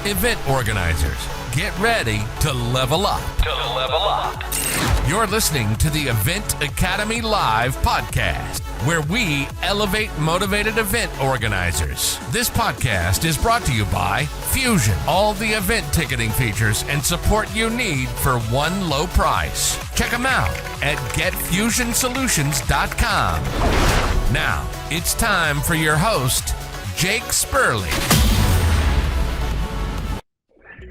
Event organizers, get ready to level up. You're listening to the Event Academy Live podcast, where we elevate motivated event organizers. This podcast is brought to you by Fusion, all the event ticketing features and support you need for one low price. Check them out at getfusionsolutions.com. Now, it's time for your host, Jake Spurley.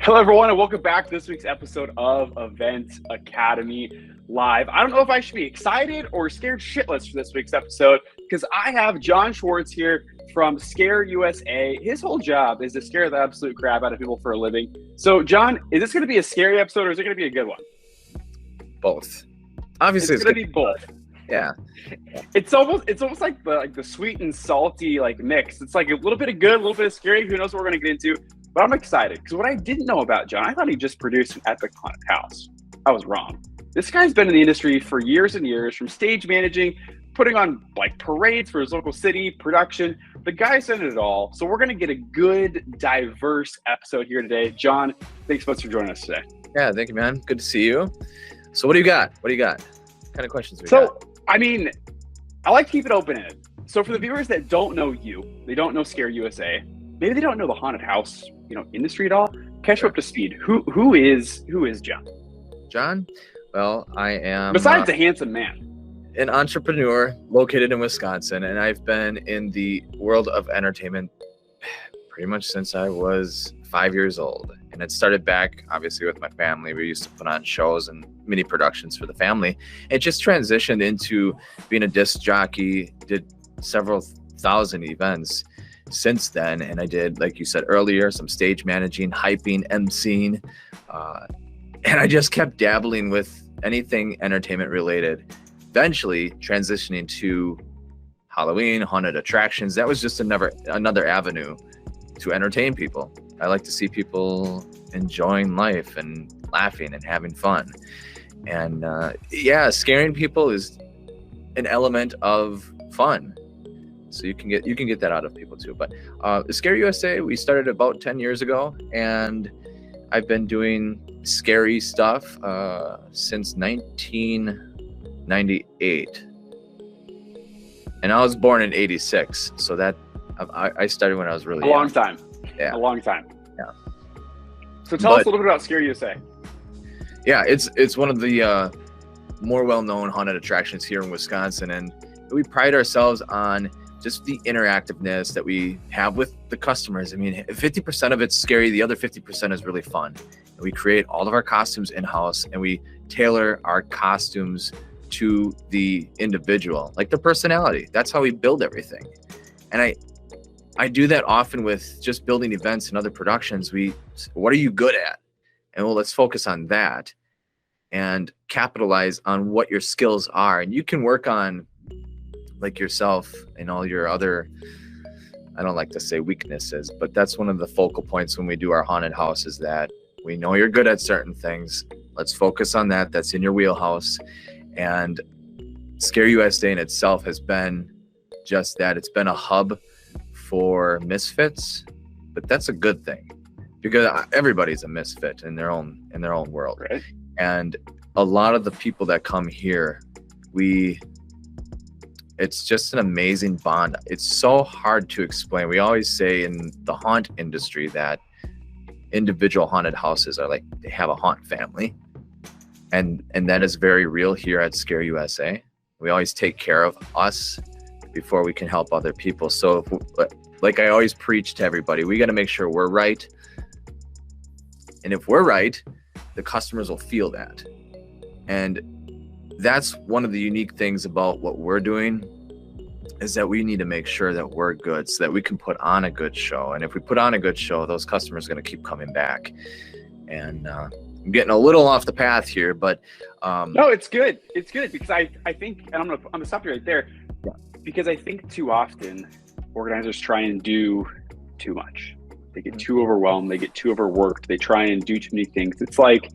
Hello, everyone, and welcome back to this week's episode of Event Academy Live. I don't know if I should be excited or scared shitless for this week's episode because I have John Schwarz here from Scare USA. His whole job is to scare the absolute crap out of people for a living. So, John, is this going to be a scary episode or is it going to be a good one? Both. Obviously, it's going to be both. Yeah. It's almost like the sweet and salty mix. It's like a little bit of good, a little bit of scary. Who knows what we're going to get into? But I'm excited because what I didn't know about John, I thought he just produced an epic haunted house. I was wrong. This guy's been in the industry for years and years, from stage managing, putting on parades for his local city, production. The guy's done it all. So we're going to get a good, diverse episode here today. John, thanks so much for joining us today. Yeah, thank you, man. Good to see you. So what do you got? What kind of questions we got? I like to keep it open-ended. So for the viewers that don't know you, they don't know Scare USA, maybe they don't know the haunted house, industry at all. Catch up to speed. Who is John? John? Well, I am. Besides a handsome man, an entrepreneur located in Wisconsin, and I've been in the world of entertainment pretty much since I was 5 years old. And it started back, obviously, with my family. We used to put on shows and mini productions for the family. It just transitioned into being a disc jockey, did several thousand events since then, and I did, like you said earlier, some stage managing, hyping, emceeing, and I just kept dabbling with anything entertainment related, eventually transitioning to Halloween, haunted attractions. That was just another avenue to entertain people. I like to see people enjoying life and laughing and having fun, and scaring people is an element of fun. So you can get that out of people too. But Scare USA, we started about 10 years ago, and I've been doing scary stuff since 1998. And I was born in 86, so that I started when I was really young. Long time. Yeah. A long time. Yeah. So tell us a little bit about Scare USA. Yeah, it's one of the more well-known haunted attractions here in Wisconsin, and we pride ourselves on just the interactiveness that we have with the customers. 50% of it's scary. The other 50% is really fun. And we create all of our costumes in-house, and we tailor our costumes to the individual, like their personality. That's how we build everything. And I do that often with just building events and other productions. What are you good at? And let's focus on that and capitalize on what your skills are. And you can work on yourself and all your other, I don't like to say weaknesses, but that's one of the focal points when we do our haunted house, is that we know you're good at certain things. Let's focus on that. That's in your wheelhouse. And Scare USA in itself has been just that. It's been a hub for misfits, but that's a good thing because everybody's a misfit in their own world. Right. And a lot of the people that come here, it's just an amazing bond. It's so hard to explain. We always say in the haunt industry that individual haunted houses are they have a haunt family. And that is very real here at Scare USA. We always take care of us before we can help other people. So like I always preach to everybody, we got to make sure we're right. And if we're right, the customers will feel that. And that's one of the unique things about what we're doing, is that we need to make sure that we're good so that we can put on a good show. And if we put on a good show, those customers are going to keep coming back. And I'm getting a little off the path here, but no, it's good. It's good because I think, and I'm gonna stop you right there, because I think too often organizers try and do too much. They get too overwhelmed. They get too overworked. They try and do too many things. It's like,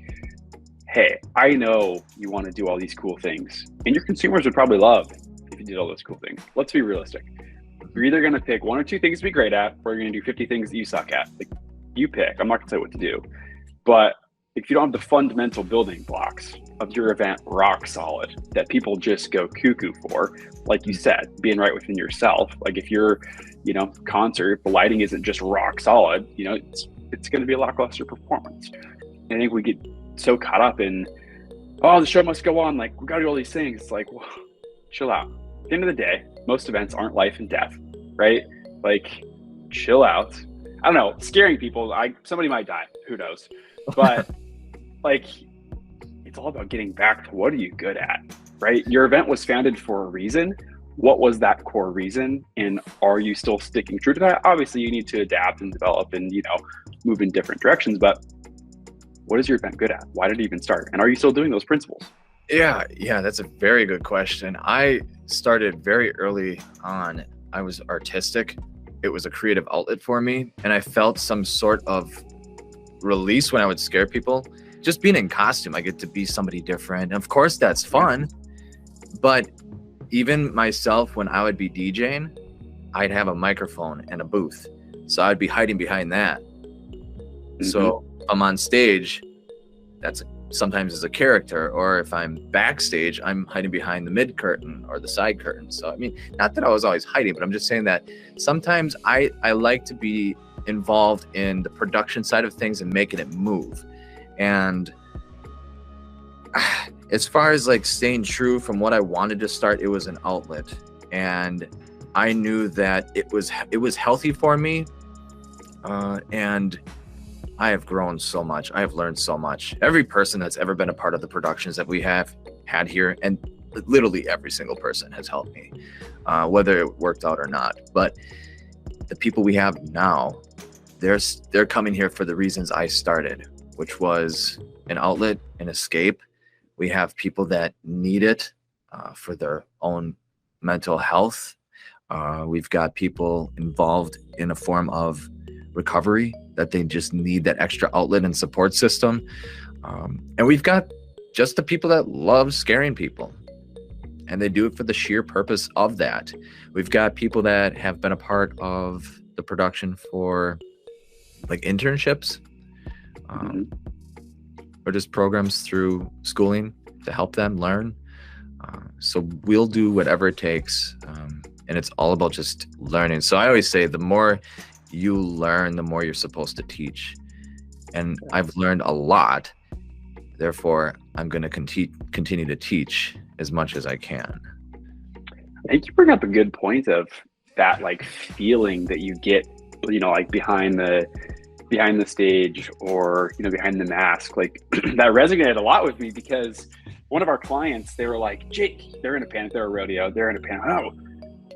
hey, I know you want to do all these cool things, and your consumers would probably love if you did all those cool things. Let's be realistic. You're either going to pick one or two things to be great at, or you're going to do 50 things that you suck at. you pick. I'm not gonna tell you what to do, but if you don't have the fundamental building blocks of your event rock solid that people just go cuckoo for, like you said, being right within yourself. Like if your, concert, the lighting isn't just rock solid, it's going to be a lackluster performance. And I think we get so caught up in, oh, the show must go on. Like we got to do all these things. It's like, well, chill out. At the end of the day, most events aren't life and death, right? Like chill out. I don't know, scaring people. Somebody might die. Who knows? But like, it's all about getting back to what are you good at, right? Your event was founded for a reason. What was that core reason? And are you still sticking true to that? Obviously, you need to adapt and develop and, move in different directions. But what is your event good at? Why did it even start? And are you still doing those principles? Yeah, that's a very good question. I started very early on. I was artistic. It was a creative outlet for me. And I felt some sort of release when I would scare people. Just being in costume, I get to be somebody different. And of course, that's fun. But even myself, when I would be DJing, I'd have a microphone and a booth. So I'd be hiding behind that. Mm-hmm. So I'm on stage, that's sometimes as a character, or if I'm backstage, I'm hiding behind the mid curtain or the side curtain. So, I mean, not that I was always hiding, but I'm just saying that sometimes I like to be involved in the production side of things and making it move. And as far as like staying true from what I wanted to start, it was an outlet. And I knew that it was healthy for me. And I have grown so much. I have learned so much. Every person that's ever been a part of the productions that we have had here, and literally every single person has helped me, whether it worked out or not. But the people we have now, they're coming here for the reasons I started, which was an outlet, an escape. We have people that need it for their own mental health. We've got people involved in a form of recovery that they just need that extra outlet and support system. And we've got just the people that love scaring people, and they do it for the sheer purpose of that. We've got people that have been a part of the production for like internships, or just programs through schooling to help them learn. So we'll do whatever it takes. And it's all about just learning. So I always say the more you learn, the more you're supposed to teach. And I've learned a lot. Therefore, I'm going to continue to teach as much as I can. I think you bring up a good point of that, like feeling that you get, like behind the stage or, behind the mask. Like that resonated a lot with me because one of our clients, they were like, Jake, they're in a panic. They're a rodeo. They're in a panic. Oh,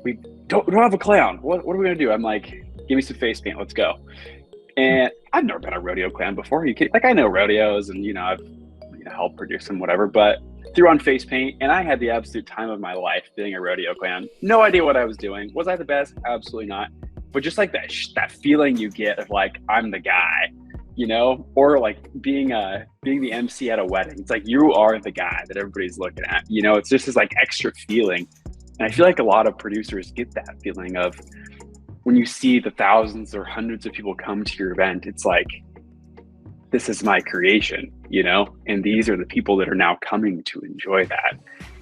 we don't have a clown. What are we going to do? I'm like, give me some face paint. Let's go. And I've never been a rodeo clown before. You kidding? Like I know rodeos and, I've helped produce them, whatever, but threw on face paint and I had the absolute time of my life being a rodeo clown. No idea what I was doing. Was I the best? Absolutely not. But just like that feeling you get of like, I'm the guy, or like being the MC at a wedding. It's like, you are the guy that everybody's looking at, it's just this like extra feeling. And I feel like a lot of producers get that feeling of when you see the thousands or hundreds of people come to your event, it's like, this is my creation, and these are the people that are now coming to enjoy that.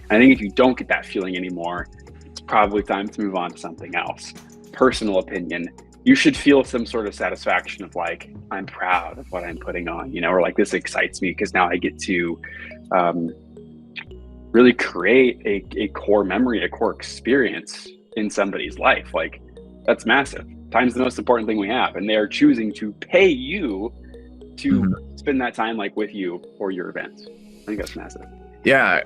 And I think if you don't get that feeling anymore, it's probably time to move on to something else. Personal opinion, you should feel some sort of satisfaction of like, I'm proud of what I'm putting on, or like this excites me because now I get to really create a core memory, a core experience in somebody's life. Like that's massive. Time's the most important thing we have, and they are choosing to pay you to spend that time like with you or your events. I think that's massive. Yeah,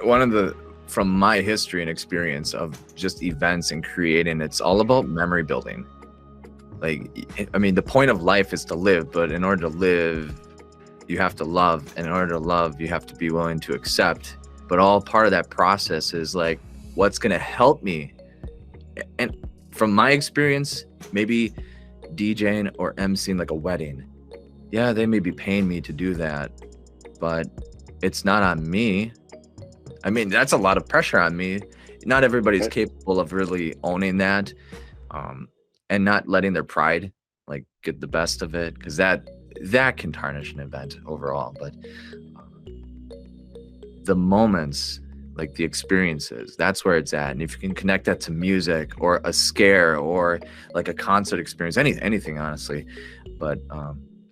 from my history and experience of just events and creating, it's all about memory building. Like, I mean, the point of life is to live, but in order to live, you have to love. And in order to love, you have to be willing to accept. But all part of that process is like, what's going to help me? And from my experience, maybe DJing or emceeing like a wedding, yeah, they may be paying me to do that, but it's not on me. I mean, that's a lot of pressure on me. Not everybody's capable of really owning that, and not letting their pride like get the best of it, because that that can tarnish an event overall. But the moments, like the experiences, that's where it's at. And if you can connect that to music or a scare or like a concert experience, anything honestly. But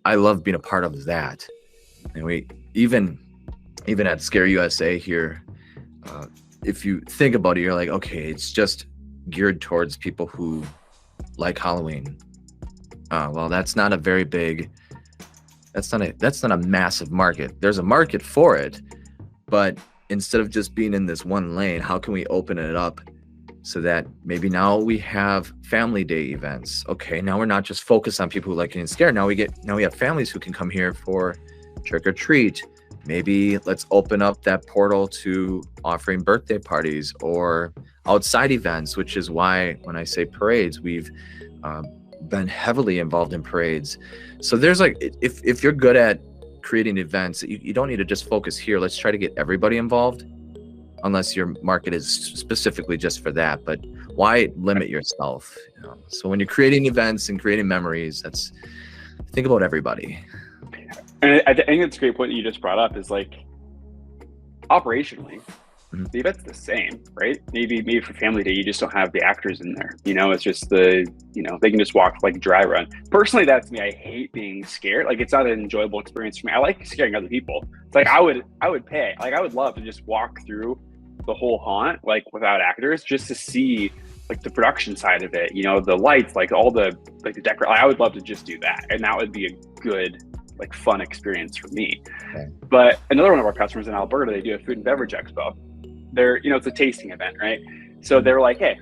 I love being a part of that. And we even at Scare USA here, if you think about it, you're like, okay, it's just geared towards people who like Halloween. Well, that's not a very big, that's not a massive market. There's a market for it, but instead of just being in this one lane, how can we open it up so that maybe now we have family day events? Okay, now we're not just focused on people who like getting scared. Now we have families who can come here for trick or treat. Maybe let's open up that portal to offering birthday parties or outside events, which is why when I say parades, we've been heavily involved in parades. So there's like, if you're good at creating events, you don't need to just focus here. Let's try to get everybody involved, unless your market is specifically just for that. But why limit yourself? So when you're creating events and creating memories, think about everybody. And I think it's a great point that you just brought up, is like, operationally, the event's the same, right? Maybe for family day, you just don't have the actors in there. It's just they can just walk like dry run. Personally, that's me. I hate being scared. Like, it's not an enjoyable experience for me. I like scaring other people. It's like, I would pay. Like, I would love to just walk through the whole haunt, like without actors, just to see like the production side of it, the lights, like all the, like the decor. I would love to just do that. And that would be a good, like, fun experience for me. Okay. But another one of our customers in Alberta, they do a food and beverage expo. It's a tasting event, right? So they're like, hey,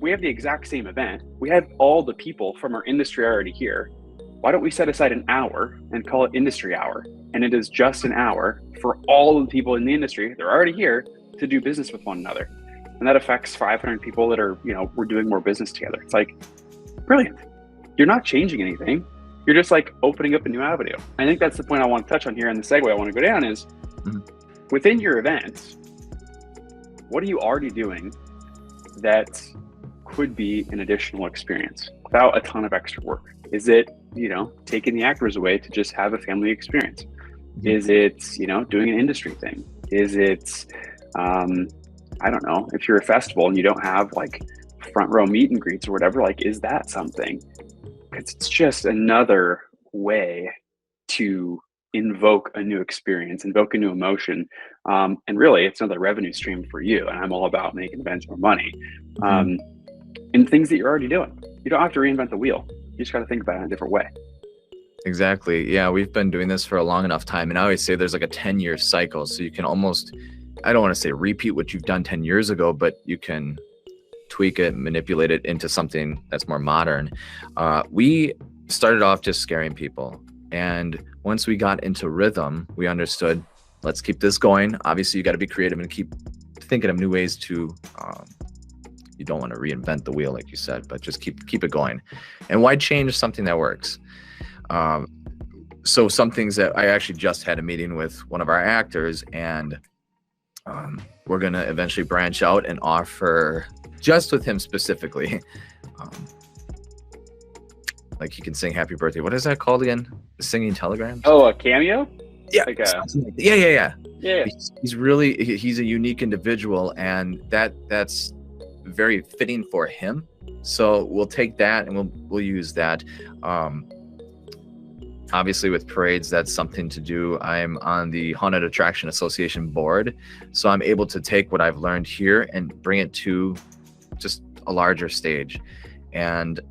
we have the exact same event. We have all the people from our industry already here. Why don't we set aside an hour and call it industry hour? And it is just an hour for all of the people in the industry. They're already here to do business with one another. And that affects 500 people that are, we're doing more business together. It's like, brilliant. You're not changing anything. You're just like opening up a new avenue. I think that's the point I want to touch on here. And the segue I want to go down is within your events, what are you already doing that could be an additional experience without a ton of extra work? Is it, taking the actors away to just have a family experience? Is it, doing an industry thing? Is it, I don't know, if you're a festival and you don't have like front row meet and greets or whatever, like, is that something? Because it's just another way to invoke a new experience, invoke a new emotion. And really, it's another revenue stream for you. And I'm all about making events more money in things that you're already doing. You don't have to reinvent the wheel. You just got to think about it in a different way. Exactly. Yeah, we've been doing this for a long enough time. And I always say there's like a 10-year cycle. So you can almost, I don't want to say repeat what you've done 10 years ago, but you can tweak it, manipulate it into something that's more modern. We started off just scaring people. And once we got into rhythm, we understood, let's keep this going. Obviously, you got to be creative and keep thinking of new ways to, you don't want to reinvent the wheel, like you said, but just keep it going. And why change something that works? So some things that I actually just had a meeting with one of our actors, and we're going to eventually branch out and offer, just with him specifically, like he can sing happy birthday. What is that called again? The singing telegrams? Oh, a cameo? Yeah. Like Yeah. Yeah. He's a unique individual, and that's very fitting for him. So we'll take that and we'll use that. Obviously with parades, that's something to do. I'm on the Haunted Attraction Association board. So I'm able to take what I've learned here and bring it to just a larger stage. And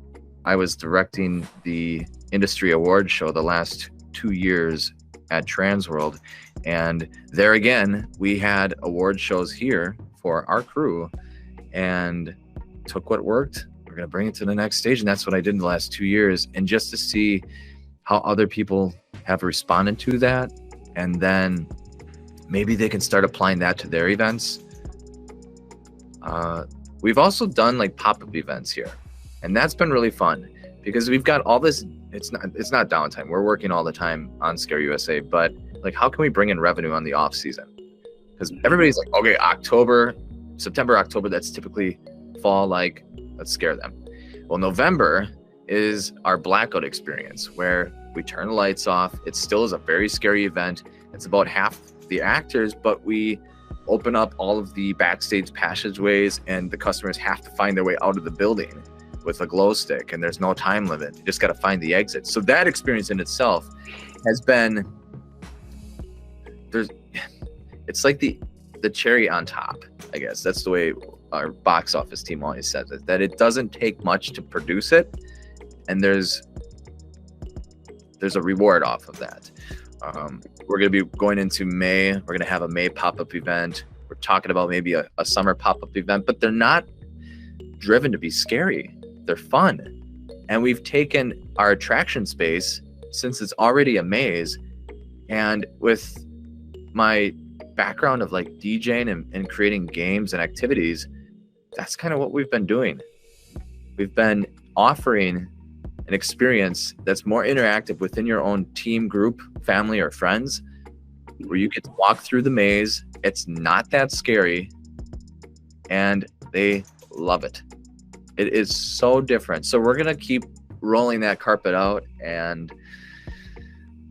I was directing the industry award show the last 2 years at Transworld. And there again, we had award shows here for our crew and took what worked. We're going to bring it to the next stage. And that's what I did in the last 2 years. And just to see how other people have responded to that. And then maybe they can start applying that to their events. We've also done like pop-up events here. And that's been really fun because we've got all this, it's not downtime. We're working all the time on Scare USA, but like, how can we bring in revenue on the off season? Because everybody's like, okay, September, October, that's typically fall, like, let's scare them. Well, November is our blackout experience where We turn the lights off. It still is a very scary event. It's about half the actors, but we open up all of the backstage passageways, and the customers have to find their way out of the building with a glow stick, and there's no time limit. You just got to find the exit. So that experience in itself has been, it's like the cherry on top, I guess. That's the way our box office team always says it, that it doesn't take much to produce it, and there's a reward off of that. We're going to be going into May. We're going to have a May pop-up event. We're talking about maybe a summer pop-up event, but they're not driven to be scary. They're fun. And we've taken our attraction space, since it's already a maze, and with my background of like DJing and creating games and activities, that's kind of what we've been doing. We've been offering an experience that's more interactive within your own team, group, family, or friends, where you get to walk through the maze. It's not that scary, and they love it. It is so different. So we're going to keep rolling that carpet out, and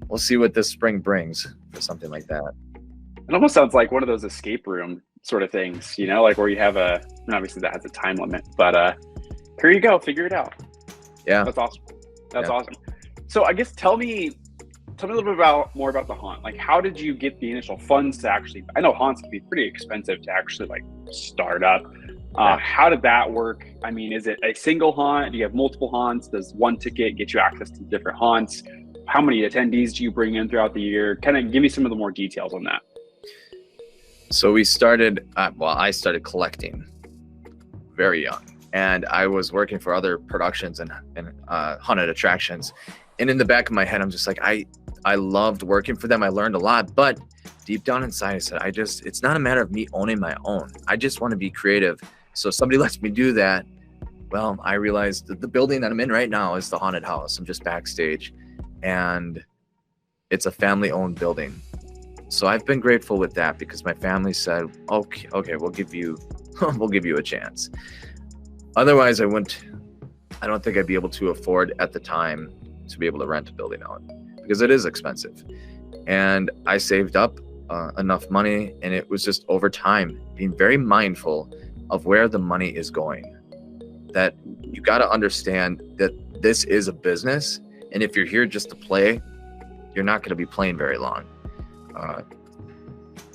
we'll see what this spring brings for something like that. It almost sounds like one of those escape room sort of things, you know, like where you have obviously that has a time limit, but here you go, figure it out. Yeah. That's awesome. That's awesome. So I guess tell me a little bit more about the haunt. Like, how did you get the initial funds to actually, I know haunts can be pretty expensive to actually like start up. How did that work? I mean, is it a single haunt? Do you have multiple haunts? Does one ticket get you access to different haunts? How many attendees do you bring in throughout the year? Kind of give me some of the more details on that. So we started, I started collecting very young, and I was working for other productions and haunted attractions. And in the back of my head, I'm just like, I loved working for them. I learned a lot, but deep down inside, I said, it's not a matter of me owning my own. I just want to be creative. So if somebody lets me do that, well, I realized that the building that I'm in right now is the haunted house. I'm just backstage, and it's a family-owned building. So I've been grateful with that, because my family said, okay, we'll give you a chance. Otherwise, I don't think I'd be able to afford at the time to be able to rent a building out, because it is expensive. And I saved up enough money, and it was just over time being very mindful of where the money is going, that you got to understand that this is a business. And if you're here just to play, you're not going to be playing very long.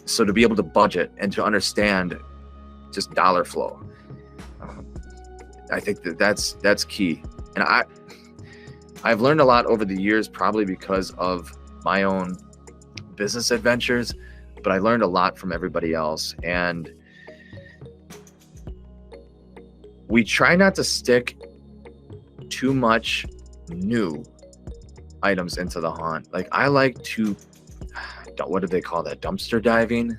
So to be able to budget and to understand just dollar flow, I think that's key. And I've learned a lot over the years, probably because of my own business adventures, but I learned a lot from everybody else. And we try not to stick too much new items into the haunt. Like, I like to, what do they call that? Dumpster diving.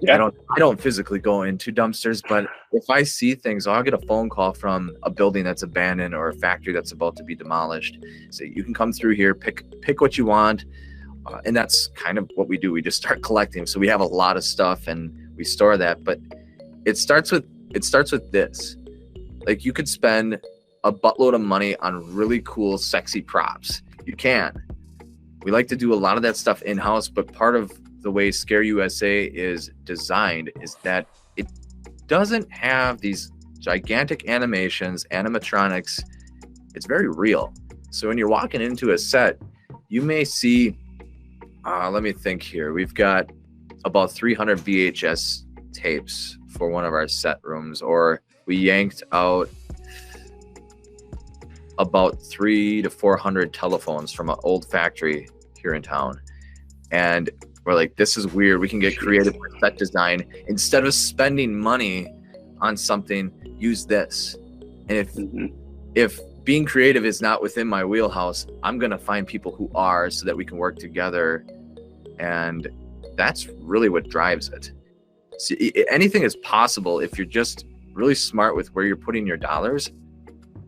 Yeah. I don't physically go into dumpsters, but if I see things, I'll get a phone call from a building that's abandoned or a factory that's about to be demolished. Say, you can come through here, pick what you want. And that's kind of what we do. We just start collecting. So we have a lot of stuff and we store that, but it starts with this. Like, you could spend a buttload of money on really cool, sexy props. You can. We like to do a lot of that stuff in-house, but part of the way Scare USA is designed is that it doesn't have these gigantic animations, animatronics. It's very real. So when you're walking into a set, you may see, let me think here. We've got about 300 VHS tapes for one of our set rooms, or we yanked out about 300 to 400 telephones from an old factory here in town. And we're like, this is weird. We can get creative with set design. Instead of spending money on something, use this. And if being creative is not within my wheelhouse, I'm going to find people who are, so that we can work together. And that's really what drives it. See, anything is possible if you're just really smart with where you're putting your dollars,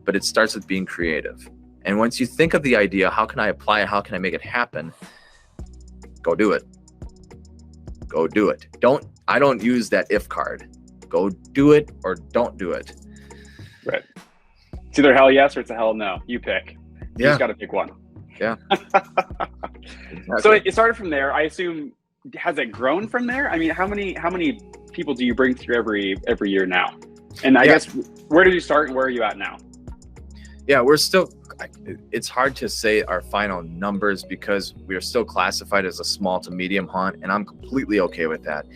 but it starts with being creative. And once you think of the idea, how can I apply it? How can I make it happen? Go do it. Go do it. I don't use that if card. Go do it or don't do it. Right. It's either hell yes or it's a hell no. You pick. You just got to pick one. Yeah. So it started from there. I assume, has it grown from there? I mean, how many people do you bring through every year now? And I guess, where did you start and where are you at now? Yeah, it's hard to say our final numbers because we are still classified as a small to medium haunt, and I'm completely okay with that.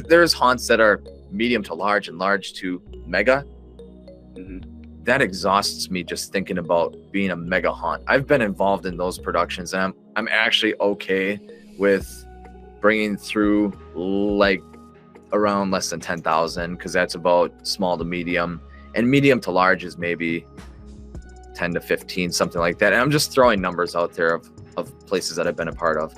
There's haunts that are medium to large and large to mega. Mm-hmm. That exhausts me just thinking about being a mega haunt. I've been involved in those productions, and I'm actually okay with bringing through like around less than 10,000, because that's about small to medium, and medium to large is maybe 10 to 15, something like that. And I'm just throwing numbers out there of places that I've been a part of.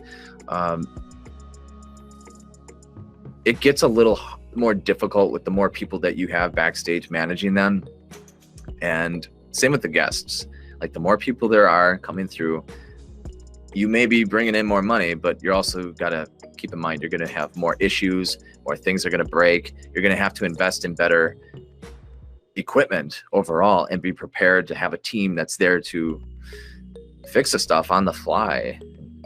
It gets a little more difficult with the more people that you have backstage managing them. And same with the guests. Like, the more people there are coming through, you may be bringing in more money, but you're also got to keep in mind, you're going to have more issues, or things are going to break. You're going to have to invest in better equipment overall and be prepared to have a team that's there to fix the stuff on the fly,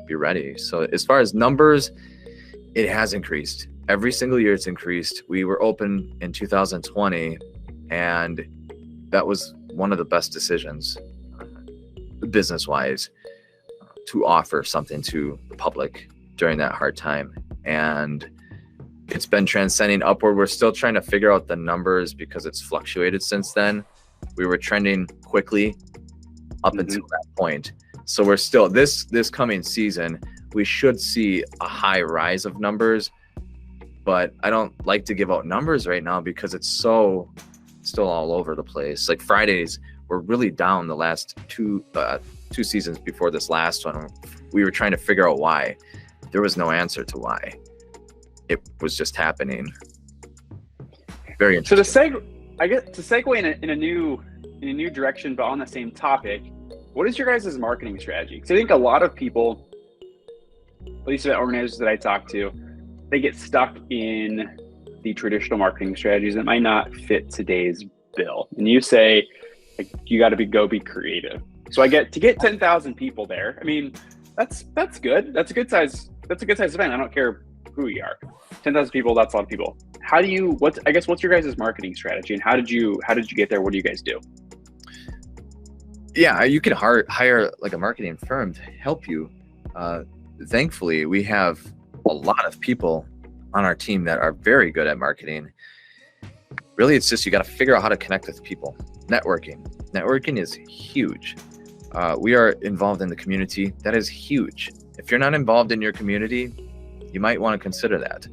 be ready. So as far as numbers, it has increased. Every single year it's increased. We were open in 2020, and that was one of the best decisions business-wise, to offer something to the public during that hard time. And it's been transcending upward. We're still trying to figure out the numbers because it's fluctuated since then. We were trending quickly up until that point. So we're still, this coming season, we should see a high rise of numbers, but I don't like to give out numbers right now because it's so still all over the place. Like, Fridays were really down the last two seasons before this last one. We were trying to figure out why. There was no answer to why. It was just happening. Very interesting. So to segue in a new direction, but on the same topic, what is your guys' marketing strategy? Because I think a lot of people, at least the organizers that I talk to, they get stuck in the traditional marketing strategies that might not fit today's bill. And you say, like, you got to be creative. So to get 10,000 people there. I mean, that's good. That's a good size event. I don't care who you are. 10,000 people, that's a lot of people. What's your guys' marketing strategy, and how did you get there? What do you guys do? Yeah, you can hire like a marketing firm to help you. Thankfully, we have a lot of people on our team that are very good at marketing. Really, it's just, you got to figure out how to connect with people. Networking is huge. We are involved in the community. That is huge. If you're not involved in your community, you might want to consider that.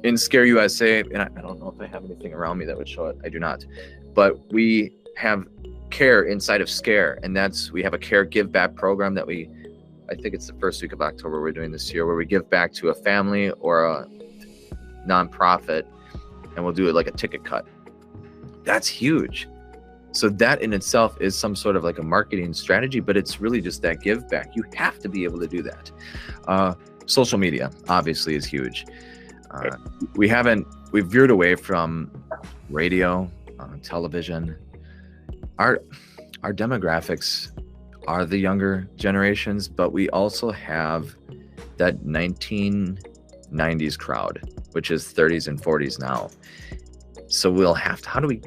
In Scare USA, and I don't know if I have anything around me that would show it. I do not. But we have care inside of Scare, and we have a care give back program that I think it's the first week of October we're doing this year, where we give back to a family or a nonprofit, and we'll do it like a ticket cut. That's huge. So that in itself is some sort of like a marketing strategy, but it's really just that give back. You have to be able to do that. Social media obviously is huge. We've veered away from radio, television. Our demographics are the younger generations, but we also have that 1990s crowd, which is 30s and 40s now. So how do we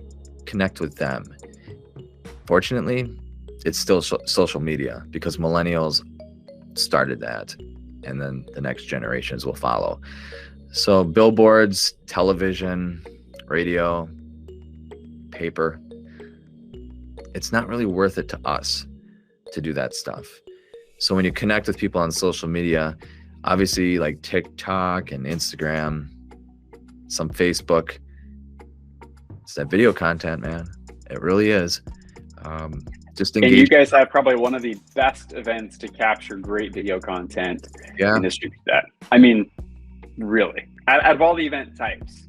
connect with them? Fortunately, it's still social media, because millennials started that, and then the next generations will follow. So billboards, television, radio, paper, it's not really worth it to us to do that stuff. So when you connect with people on social media, obviously like TikTok and Instagram, some Facebook, it's that video content, man. It really is. Just engage. And you guys have probably one of the best events to capture great video content and distribute that. I mean, really, out of all the event types,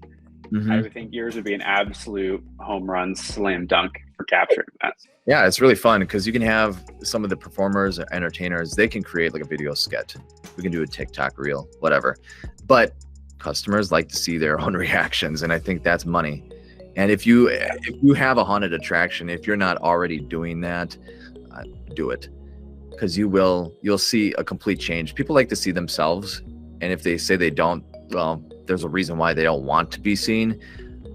I would think yours would be an absolute home run, slam dunk for capturing that. Yeah, it's really fun because you can have some of the performers or entertainers, they can create like a video sketch. We can do a TikTok reel, whatever. But customers like to see their own reactions, and I think that's money. And if you have a haunted attraction, if you're not already doing that, do it. because you'll see a complete change. People like to see themselves, and if they say they don't, well, there's a reason why they don't want to be seen.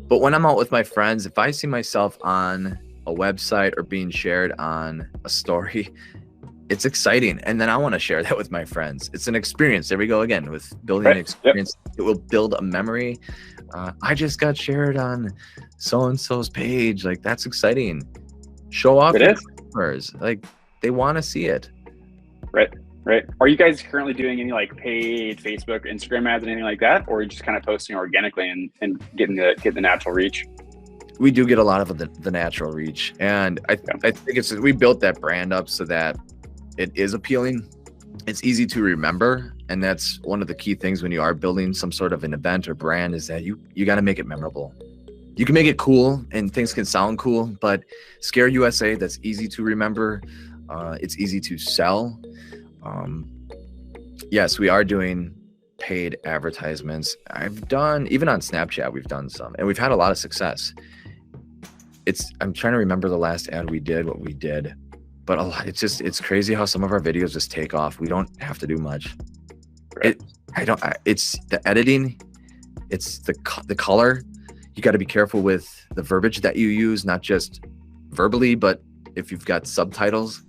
But when I'm out with my friends, if I see myself on a website or being shared on a story, it's exciting, and then I want to share that with my friends. It's an experience. There we go again with building an experience. Yep. It will build a memory. I just got shared on so-and-so's page. Like, that's exciting. Show off your customers. Like, they want to see it. Right. Are you guys currently doing any like paid Facebook, Instagram ads, anything like that, or are you just kind of posting organically and getting the natural reach? We do get a lot of the natural reach, and I think we built that brand up so that it is appealing. It's easy to remember, and that's one of the key things when you are building some sort of an event or brand, is that you got to make it memorable. You can make it cool and things can sound cool, but Scare USA, that's easy to remember. It's easy to sell. Yes, we are doing paid advertisements. I've done, even on Snapchat, we've done some, and we've had a lot of success. I'm trying to remember the last ad we did, what we did, but it's crazy how some of our videos just take off. We don't have to do much. Right. It's the editing, it's the color. You got to be careful with the verbiage that you use, not just verbally, but if you've got subtitles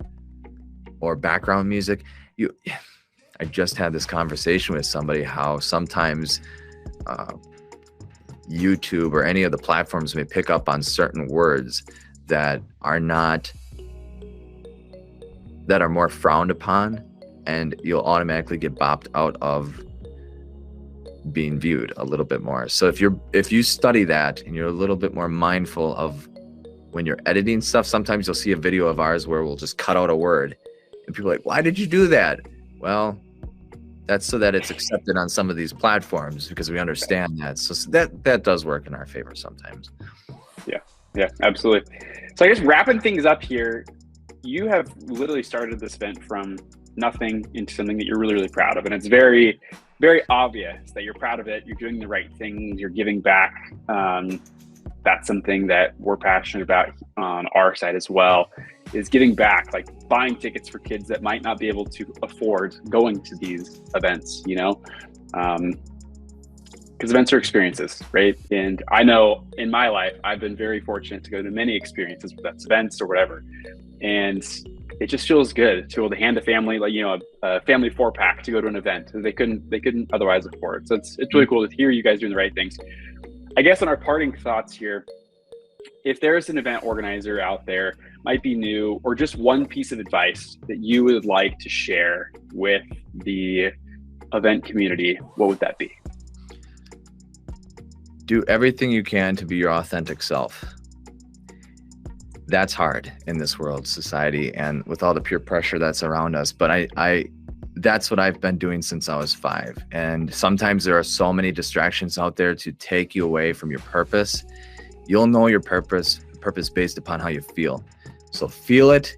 or background music. I just had this conversation with somebody how sometimes YouTube or any of the platforms may pick up on certain words that are more frowned upon, and you'll automatically get bopped out of being viewed a little bit more. So if you study that and you're a little bit more mindful of when you're editing stuff, sometimes you'll see a video of ours where we'll just cut out a word and people are like, why did you do that? Well, that's so that it's accepted on some of these platforms, because we understand that. So that does work in our favor sometimes. Yeah, absolutely. So I guess wrapping things up here, you have literally started this event from nothing into something that you're really, really proud of. And it's very, very obvious that you're proud of it. You're doing the right things. You're giving back. That's something that we're passionate about on our side as well, is giving back, like buying tickets for kids that might not be able to afford going to these events, because events are experiences, right? And I know in my life, I've been very fortunate to go to many experiences, whether that's events or whatever. And it just feels good to be able to hand a family, like, a family 4-pack to go to an event that they couldn't otherwise afford. So it's really cool to hear you guys doing the right things. I guess on our parting thoughts here, if there's an event organizer out there, might be new, or just one piece of advice that you would like to share with the event community, what would that be? Do everything you can to be your authentic self. That's hard in this world, society, and with all the peer pressure that's around us. But that's what I've been doing since I was 5. And sometimes there are so many distractions out there to take you away from your purpose. You'll know your purpose based upon how you feel. So feel it.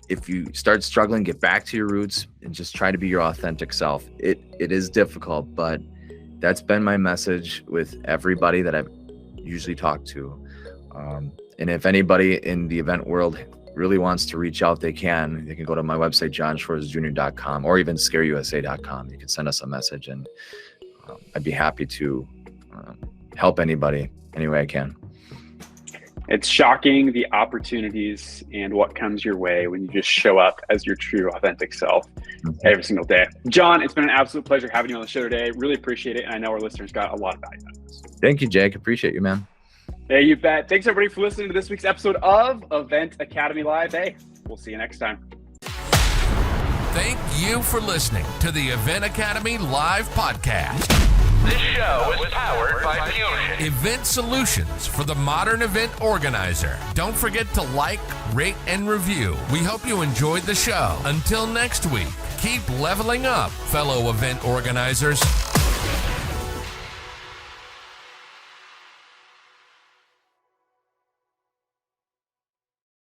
If you start struggling, get back to your roots and just try to be your authentic self. It is difficult, but that's been my message with everybody that I've usually talked to. And if anybody in the event world really wants to reach out, they can go to my website, johnschwarzjr.com, or even scareusa.com. You can send us a message, and I'd be happy to help anybody any way I can. It's shocking the opportunities and what comes your way when you just show up as your true, authentic self every single day. John, it's been an absolute pleasure having you on the show today. Really appreciate it. And I know our listeners got a lot of value out of this. Thank you, Jake. Appreciate you, man. Hey, you bet. Thanks, everybody, for listening to this week's episode of Event Academy Live. Hey, we'll see you next time. Thank you for listening to the Event Academy Live podcast. This show is powered by Fusion. Event solutions for the modern event organizer. Don't forget to like, rate, and review. We hope you enjoyed the show. Until next week, keep leveling up, fellow event organizers.